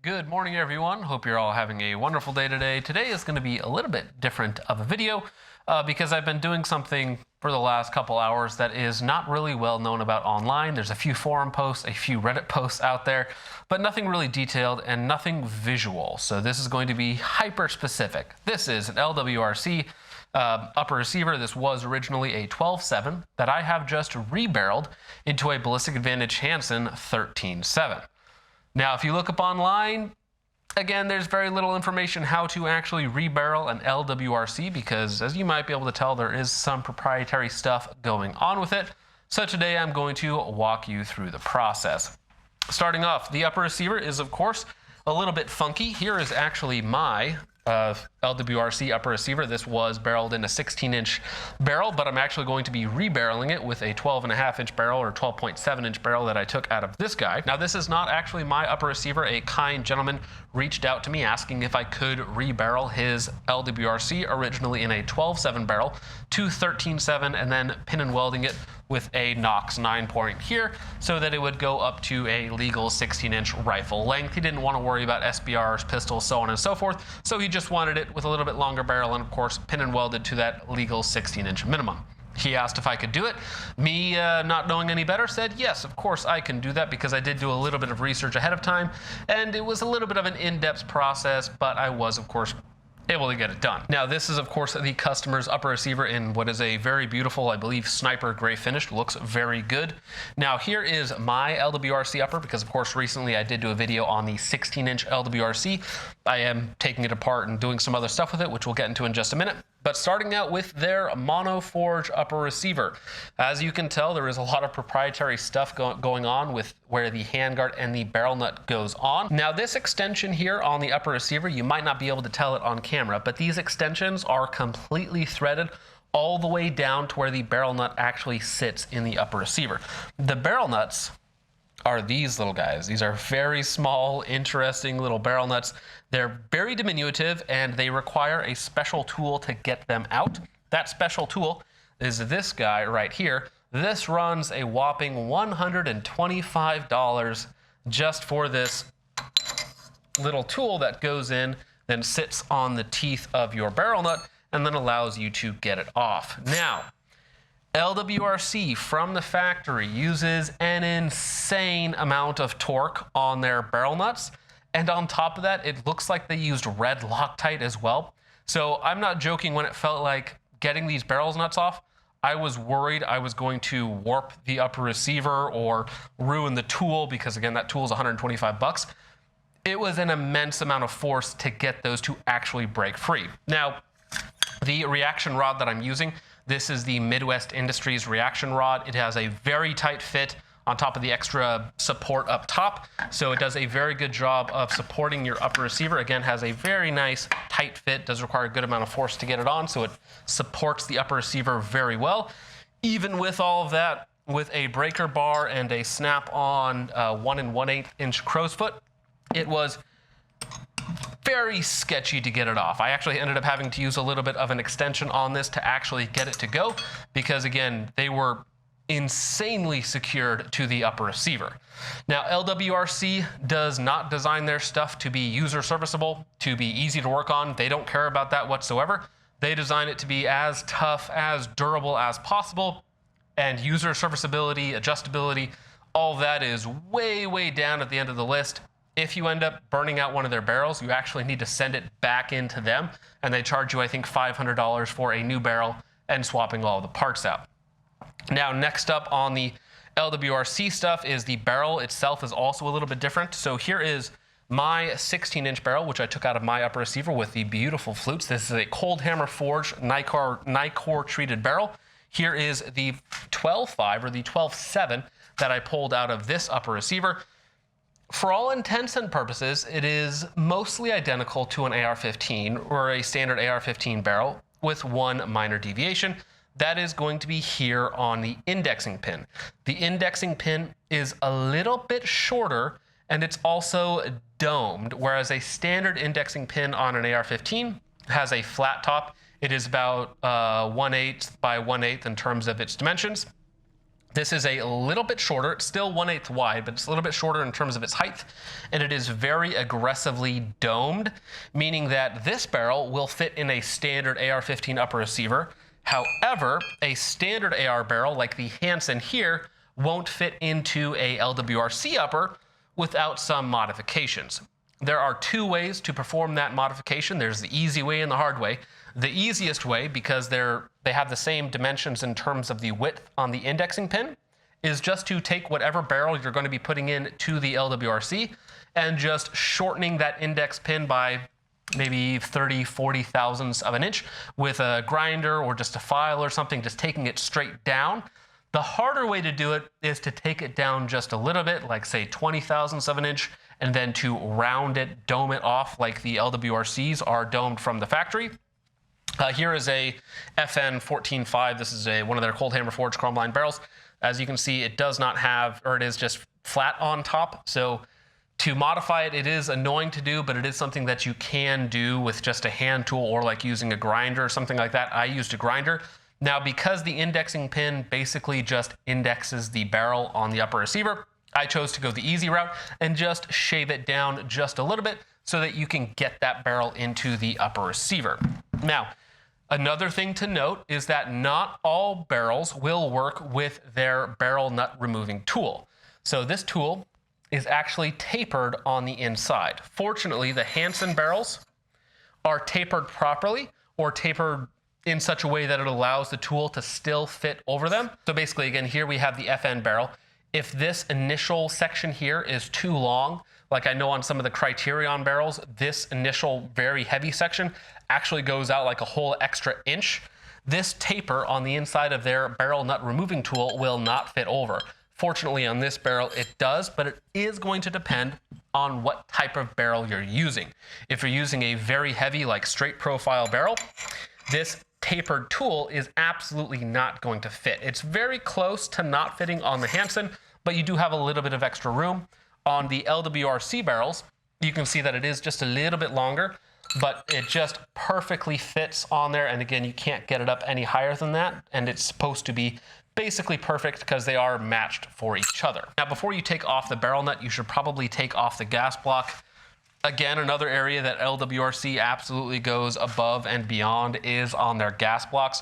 Good morning, everyone. Hope you're all having a wonderful day today. Today is going to be a little bit different of a video because I've been doing something for the last couple hours that is not really well known about online. There's a few forum posts, a few Reddit posts out there, but nothing really detailed and nothing visual. So this is going to be hyper specific. This is an LWRC upper receiver. This was originally a 12.7 that I have just rebarreled into a Ballistic Advantage Hanson 13.7. Now, if you look up online, again, there's very little information how to actually rebarrel an LWRC because, as you might be able to tell, there is some proprietary stuff going on with it. So today I'm going to walk you through the process. Starting off, the upper receiver is, of course, a little bit funky. Here is actually my LWRC upper receiver. This was barreled in a 16-inch barrel, but I'm actually going to be rebarreling it with a 12.5-inch barrel or 12.7-inch barrel that I took out of this guy. Now, this is not actually my upper receiver. A kind gentleman reached out to me asking if I could rebarrel his LWRC, originally in a 12.7 barrel, to 13.7, and then pin and welding it with a Knox 9-point here so that it would go up to a legal 16-inch rifle length. He didn't want to worry about SBRs, pistols, so on and so forth, so he just wanted it with a little bit longer barrel and, of course, pin and welded to that legal 16-inch minimum. He asked if I could do it. Me, not knowing any better, said, yes, of course I can do that because I did do a little bit of research ahead of time, and it was a little bit of an in-depth process, but I was, of course, able to get it done. Now, this is, of course, the customer's upper receiver in what is a very beautiful, I believe, sniper gray finish. Looks very good. Now, here is my LWRC upper because, of course, recently I did do a video on the 16-inch LWRC. I am taking it apart and doing some other stuff with it, which we'll get into in just a minute. But starting out with their monoforge upper receiver. As you can tell, there is a lot of proprietary stuff going on with where the handguard and the barrel nut goes on. Now, this extension here on the upper receiver, you might not be able to tell it on camera, but these extensions are completely threaded all the way down to where the barrel nut actually sits in the upper receiver. The barrel nuts are these little guys. These are very small, interesting little barrel nuts. They're very diminutive and they require a special tool to get them out. That special tool is this guy right here. This runs a whopping $125 just for this little tool that goes in, then sits on the teeth of your barrel nut and then allows you to get it off. Now, LWRC from the factory uses an insane amount of torque on their barrel nuts. And on top of that, it looks like they used red Loctite as well. So I'm not joking when it felt like getting these barrel nuts off, I was worried I was going to warp the upper receiver or ruin the tool because, again, that tool is 125 bucks. It was an immense amount of force to get those to actually break free. Now, the reaction rod that I'm using, this is the Midwest Industries reaction rod. It has a very tight fit on top of the extra support up top. So it does a very good job of supporting your upper receiver. Again, has a very nice tight fit, does require a good amount of force to get it on. So it supports the upper receiver very well. Even with all of that, with a breaker bar and a snap-on 1 1/8 inch crow's foot, it was very sketchy to get it off. I actually ended up having to use a little bit of an extension on this to actually get it to go because, again, they were insanely secured to the upper receiver. Now, LWRC does not design their stuff to be user serviceable, to be easy to work on. They don't care about that whatsoever. They design it to be as tough, as durable as possible, and user serviceability, adjustability, all that is way, way down at the end of the list. If you end up burning out one of their barrels, you actually need to send it back into them, and they charge you, I think, $500 for a new barrel and swapping all the parts out. Now, next up on the LWRC stuff is the barrel itself is also a little bit different. So here is my 16-inch barrel, which I took out of my upper receiver with the beautiful flutes. This is a cold hammer forged Nicor treated barrel. Here is the 12.5 or the 12.7 that I pulled out of this upper receiver. For all intents and purposes, it is mostly identical to an AR-15 or a standard AR-15 barrel with one minor deviation. That is going to be here on the indexing pin. The indexing pin is a little bit shorter and it's also domed, whereas a standard indexing pin on an AR-15 has a flat top. It is about 1/8 by 1/8 in terms of its dimensions. This is a little bit shorter. It's still 1/8 wide, but it's a little bit shorter in terms of its height, and it is very aggressively domed, meaning that this barrel will fit in a standard AR-15 upper receiver. However, a standard AR barrel like the Hanson here won't fit into a LWRC upper without some modifications. There are two ways to perform that modification. There's the easy way and the hard way. The easiest way, because they have the same dimensions in terms of the width on the indexing pin, is just to take whatever barrel you're going to be putting in to the LWRC and just shortening that index pin by maybe 30, 40 thousandths of an inch with a grinder or just a file or something, just taking it straight down. The harder way to do it is to take it down just a little bit, like say 20 thousandths of an inch, and then to round it, dome it off like the LWRCs are domed from the factory. Here is a FN 14.5. This is one of their cold hammer forged chrome line barrels. As you can see, it does not have, or it is just flat on top. So to modify it, it is annoying to do, but it is something that you can do with just a hand tool or like using a grinder or something like that. I used a grinder. Now, because the indexing pin basically just indexes the barrel on the upper receiver, I chose to go the easy route and just shave it down just a little bit so that you can get that barrel into the upper receiver. Now, another thing to note is that not all barrels will work with their barrel nut removing tool. So this tool is actually tapered on the inside. Fortunately, the Hanson barrels are tapered properly, or tapered in such a way that it allows the tool to still fit over them. So basically, again, here we have the FN barrel. If this initial section here is too long, like I know on some of the Criterion barrels, this initial very heavy section actually goes out like a whole extra inch. This taper on the inside of their barrel nut removing tool will not fit over. Fortunately, on this barrel, it does, but it is going to depend on what type of barrel you're using. If you're using a very heavy, like straight profile barrel, this tapered tool is absolutely not going to fit. It's very close to not fitting on the Hanson, but you do have a little bit of extra room. On the LWRC barrels, you can see that it is just a little bit longer, but it just perfectly fits on there. And again, you can't get it up any higher than that. And it's supposed to be basically perfect because they are matched for each other. Now, before you take off the barrel nut, you should probably take off the gas block. Again, another area that LWRC absolutely goes above and beyond is on their gas blocks.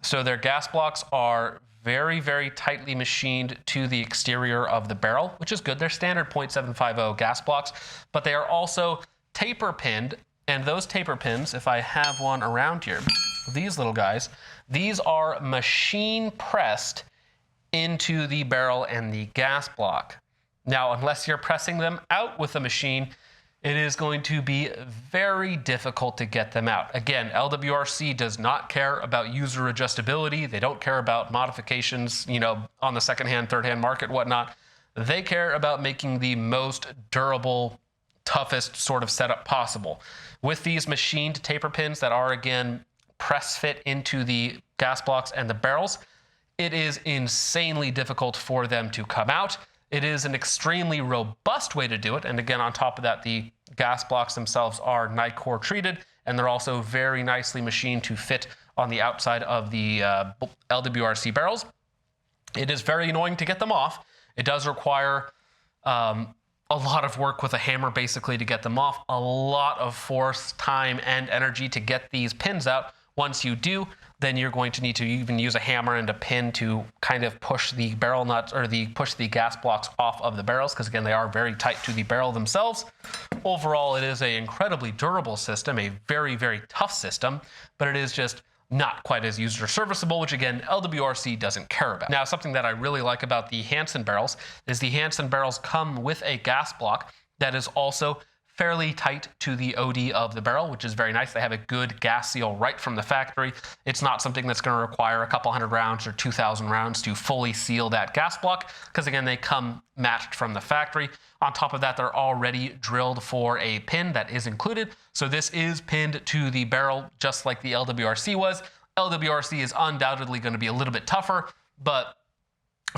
So their gas blocks are very, very tightly machined to the exterior of the barrel, which is good. They're standard .750 gas blocks, but they are also taper pinned. And those taper pins, if I have one around here, these little guys, these are machine pressed into the barrel and the gas block. Now, unless you're pressing them out with a machine, it is going to be very difficult to get them out. Again, LWRC does not care about user adjustability. They don't care about modifications, on the secondhand, third-hand market, whatnot. They care about making the most durable, toughest sort of setup possible. With these machined taper pins that are, again, press fit into the gas blocks and the barrels, it is insanely difficult for them to come out. It is an extremely robust way to do it. And again, on top of that, the gas blocks themselves are Nicor treated, and they're also very nicely machined to fit on the outside of the LWRC barrels. It is very annoying to get them off. It does require a lot of work with a hammer basically to get them off, a lot of force, time, and energy to get these pins out. Once you do, then you're going to need to even use a hammer and a pin to kind of push the barrel nuts or push the gas blocks off of the barrels, because again, they are very tight to the barrel themselves. Overall, it is an incredibly durable system, a very, very tough system, but it is just not quite as user serviceable, which again, LWRC doesn't care about. Now, something that I really like about the Hanson barrels is the Hanson barrels come with a gas block that is also fairly tight to the OD of the barrel, which is very nice. They have a good gas seal right from the factory. It's not something that's going to require a couple hundred rounds or 2,000 rounds to fully seal that gas block, because again, they come matched from the factory. On top of that, they're already drilled for a pin that is included. So this is pinned to the barrel just like the LWRC was. LWRC is undoubtedly going to be a little bit tougher, but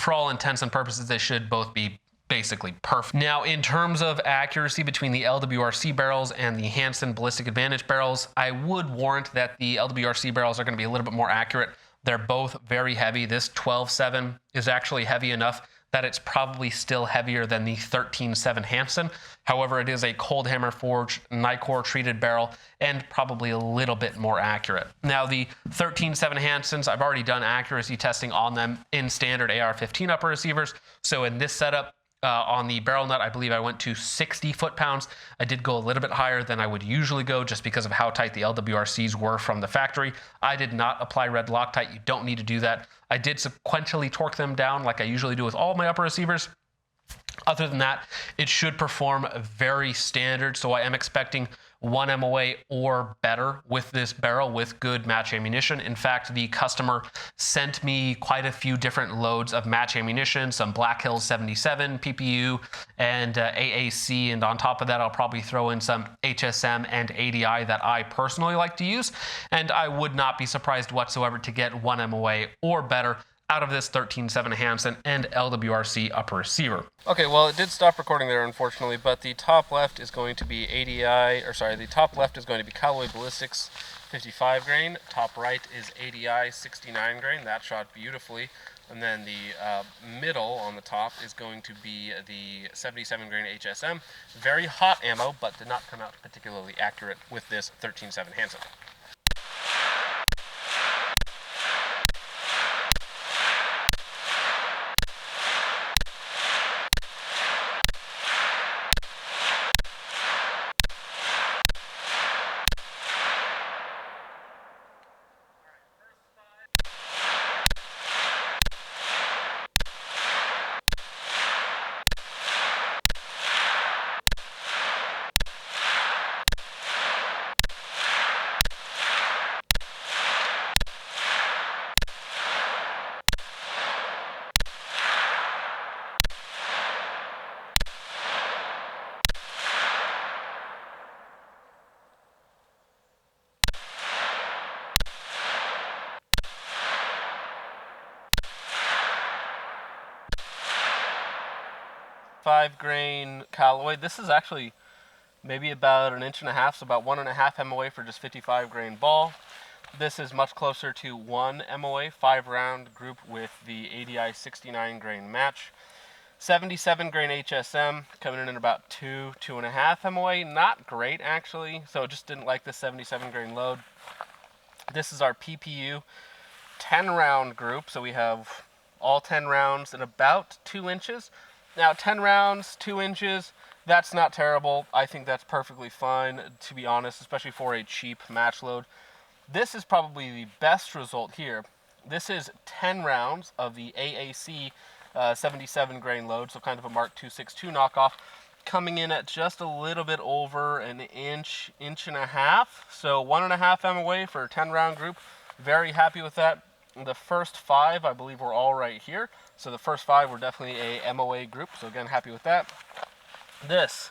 for all intents and purposes, they should both be basically perfect. Now, in terms of accuracy between the LWRC barrels and the Hanson Ballistic Advantage barrels, I would warrant that the LWRC barrels are going to be a little bit more accurate, They're both very heavy. This 12.7 is actually heavy enough that it's probably still heavier than the 13.7 Hanson. However, it is a cold hammer forged Nicor treated barrel and probably a little bit more accurate. Now, the 13.7 Hansons, I've already done accuracy testing on them in standard AR-15 upper receivers. So in this setup, on the barrel nut, I believe I went to 60 foot-pounds. I did go a little bit higher than I would usually go just because of how tight the LWRCs were from the factory. I did not apply red Loctite. You don't need to do that. I did sequentially torque them down like I usually do with all my upper receivers. Other than that, it should perform very standard, so I am expecting 1 MOA or better with this barrel with good match ammunition. In fact, the customer sent me quite a few different loads of match ammunition, some Black Hills 77 PPU and AAC, and on top of that, I'll probably throw in some HSM and ADI that I personally like to use, and I would not be surprised whatsoever to get 1 MOA or better out of this 13.7 Hanson and LWRC upper receiver. Okay, well, it did stop recording there, unfortunately, but the top left is going to be the top left is going to be Callaway Ballistics 55 grain. Top right is ADI 69 grain. That shot beautifully. And then the middle on the top is going to be the 77 grain HSM. Very hot ammo, but did not come out particularly accurate with this 13.7 Hanson. .5 grain Callaway. This is actually maybe about 1.5 inches, so about 1.5 MOA for just 55 grain ball. This is much closer to 1 MOA, 5-round group with the ADI 69 grain match. 77 grain HSM coming in at about 2.5 MOA. Not great actually, so just didn't like the 77 grain load. This is our PPU 10-round group, so we have all 10 rounds in about 2 inches. Now, 10 rounds, 2 inches, that's not terrible. I think that's perfectly fine, to be honest, especially for a cheap match load. This is probably the best result here. This is 10 rounds of the AAC 77 grain load, so kind of a Mark 262 knockoff, coming in at just a little bit over 1 inch, 1.5 inches. So 1.5 MOA for a 10-round group. Very happy with that. The first 5, I believe, were all right here. So the first 5 were definitely a MOA group. So again, happy with that. This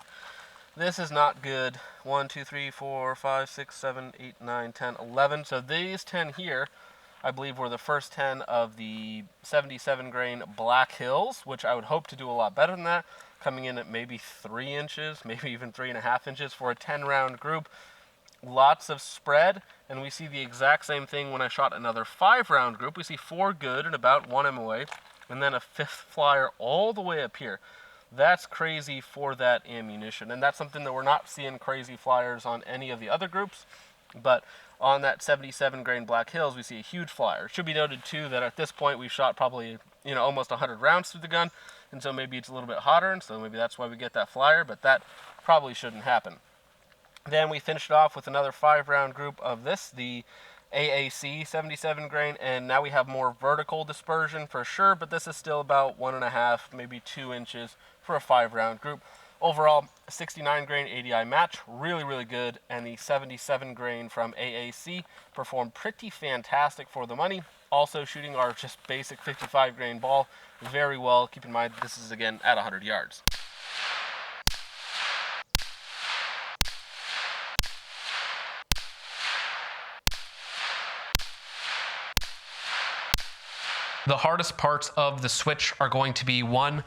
is not good. 1, 2, 3, 4, 5, 6, 7, 8, 9, 10, 11. So these 10 here, I believe, were the first 10 of the 77 grain Black Hills, which I would hope to do a lot better than that, coming in at maybe 3 inches, maybe even 3.5 inches for a 10-round group. Lots of spread, and we see the exact same thing when I shot another 5-round group. We see 4 good and about 1 MOA, and then a 5th flyer all the way up here. That's crazy for that ammunition, and that's something that we're not seeing crazy flyers on any of the other groups, but on that 77 grain Black Hills, we see a huge flyer. It should be noted too that at this point we've shot probably, almost 100 rounds through the gun, and so maybe it's a little bit hotter, and so maybe that's why we get that flyer, but that probably shouldn't happen. Then we finished off with another 5-round group of this, the AAC 77 grain, and now we have more vertical dispersion for sure, but this is still about 1.5, maybe 2 inches for a 5-round group. Overall, 69 grain ADI match, really, really good, and the 77 grain from AAC performed pretty fantastic for the money. Also shooting our just basic 55 grain ball very well. Keep in mind, this is again at 100 yards. The hardest parts of the switch are going to be, one,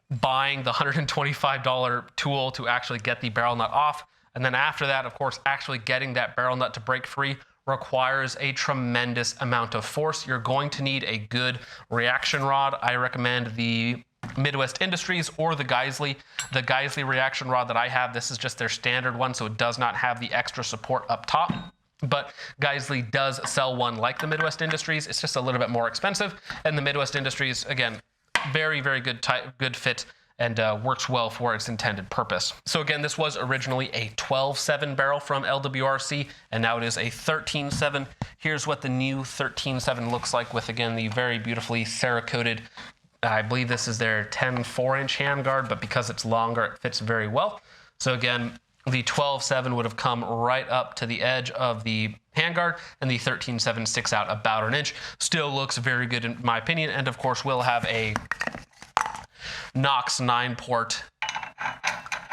buying the $125 tool to actually get the barrel nut off, and then after that, of course, actually getting that barrel nut to break free. requires a tremendous amount of force. You're going to need a good reaction rod. I recommend the Midwest Industries or the Geisley. The Geisley reaction rod that I have, this is just their standard one, so it does not have the extra support up top. But Geisley does sell one like the Midwest Industries. It's just a little bit more expensive. And the Midwest Industries, again, very, very good fit and works well for its intended purpose. So again, this was originally a 12.7 barrel from LWRC, and now it is a 13.7. Here's what the new 13.7 looks like with, again, the very beautifully Cerakoted, I believe this is their 10 4-inch handguard, but because it's longer, it fits very well. So again, the 12.7 would have come right up to the edge of the handguard, and the 13.7 sticks out about an inch. Still looks very good in my opinion, and of course we'll have a Knox 9-port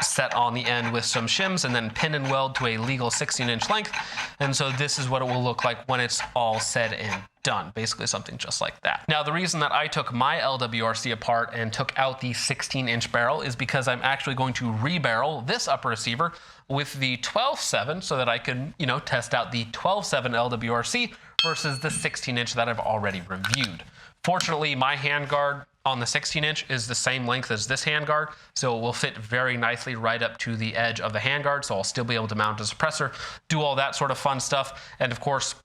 set on the end with some shims and then pin and weld to a legal 16-inch length. And so this is what it will look like when it's all said and done. Basically something just like that. Now, the reason that I took my LWRC apart and took out the 16-inch barrel is because I'm actually going to rebarrel this upper receiver with the 12.7 so that I can, test out the 12.7 LWRC versus the 16-inch that I've already reviewed. Fortunately, my handguard on the 16-inch is the same length as this handguard, so it will fit very nicely right up to the edge of the handguard, so I'll still be able to mount a suppressor, do all that sort of fun stuff. And of course,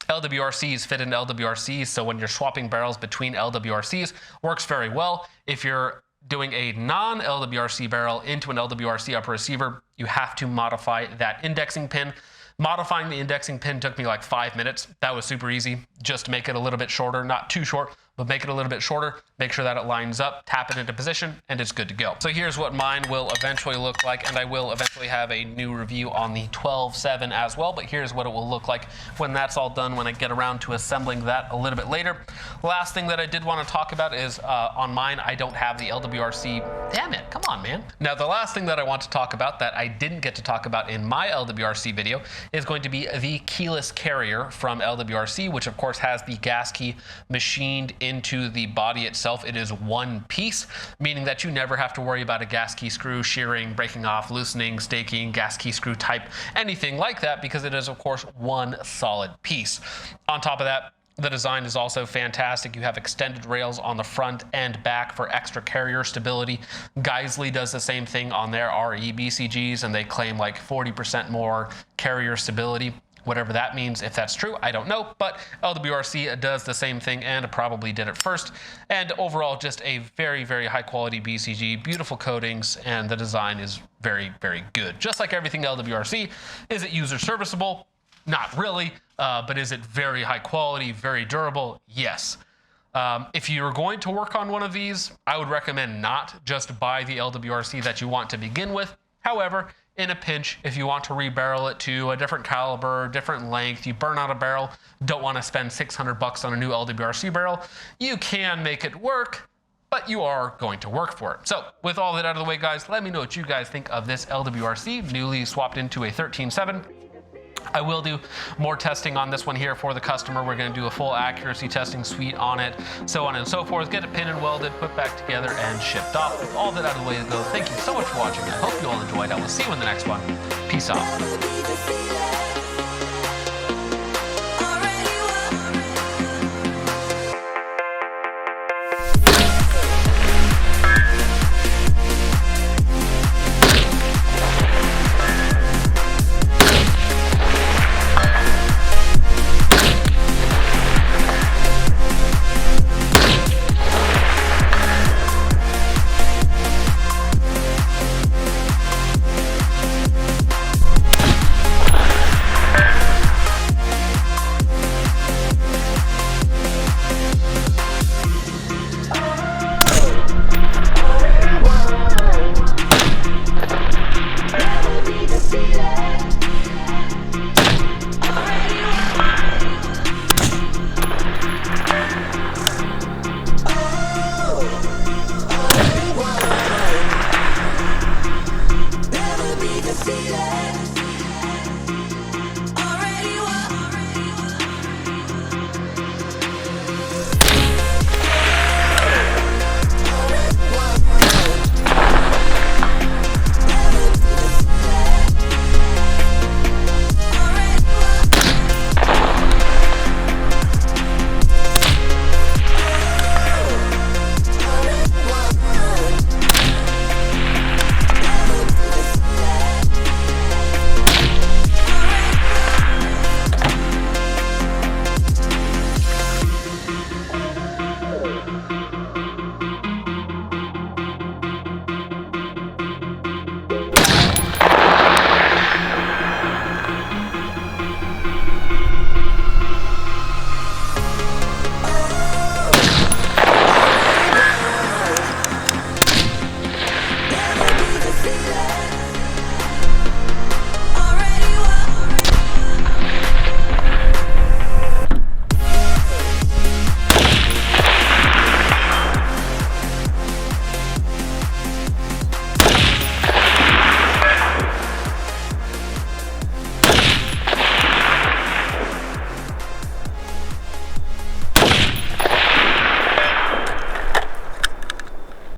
LWRCs fit into LWRCs, so when you're swapping barrels between LWRCs, works very well. If you're doing a non-LWRC barrel into an LWRC upper receiver, you have to modify that indexing pin. Modifying the indexing pin took me like 5 minutes. That was super easy. Just make it a little bit shorter, not too short, but make it a little bit shorter. Make sure that it lines up, tap it into position, and it's good to go. So here's what mine will eventually look like, and I will eventually have a new review on the 12.7 as well, but here's what it will look like when that's all done, when I get around to assembling that a little bit later. Last thing that I did want to talk about is on mine, I don't have the LWRC. Damn it, come on, man. Now, the last thing that I want to talk about that I didn't get to talk about in my LWRC video is going to be the keyless carrier from LWRC, which of course has the gas key machined into the body itself. It is one piece, meaning that you never have to worry about a gas key screw shearing, breaking off, loosening, staking, gas key screw type, anything like that, because it is of course one solid piece. On top of that, the design is also fantastic. You have extended rails on the front and back for extra carrier stability. Geisley does the same thing on their RE BCGs, and they claim like 40% more carrier stability. Whatever that means, if that's true, I don't know, but LWRC does the same thing and probably did it first. And overall, just a very, very high quality BCG, beautiful coatings, and the design is very, very good. Just like everything LWRC. Is it user serviceable? Not really, but is it very high quality, very durable? Yes. If you're going to work on one of these, I would recommend not just buy the LWRC that you want to begin with. However, in a pinch, if you want to rebarrel it to a different caliber, different length, you burn out a barrel, don't want to spend $600 on a new LWRC barrel, you can make it work, but you are going to work for it. So with all that out of the way, guys, let me know what you guys think of this LWRC, newly swapped into a 13.7. I will do more testing on this one here for the customer. We're going to do a full accuracy testing suite on it, so on and so forth. Get it pinned and welded, put back together, and shipped off. With all that out of the way to go, thank you so much for watching. I hope you all enjoyed. I will see you in the next one. Peace out.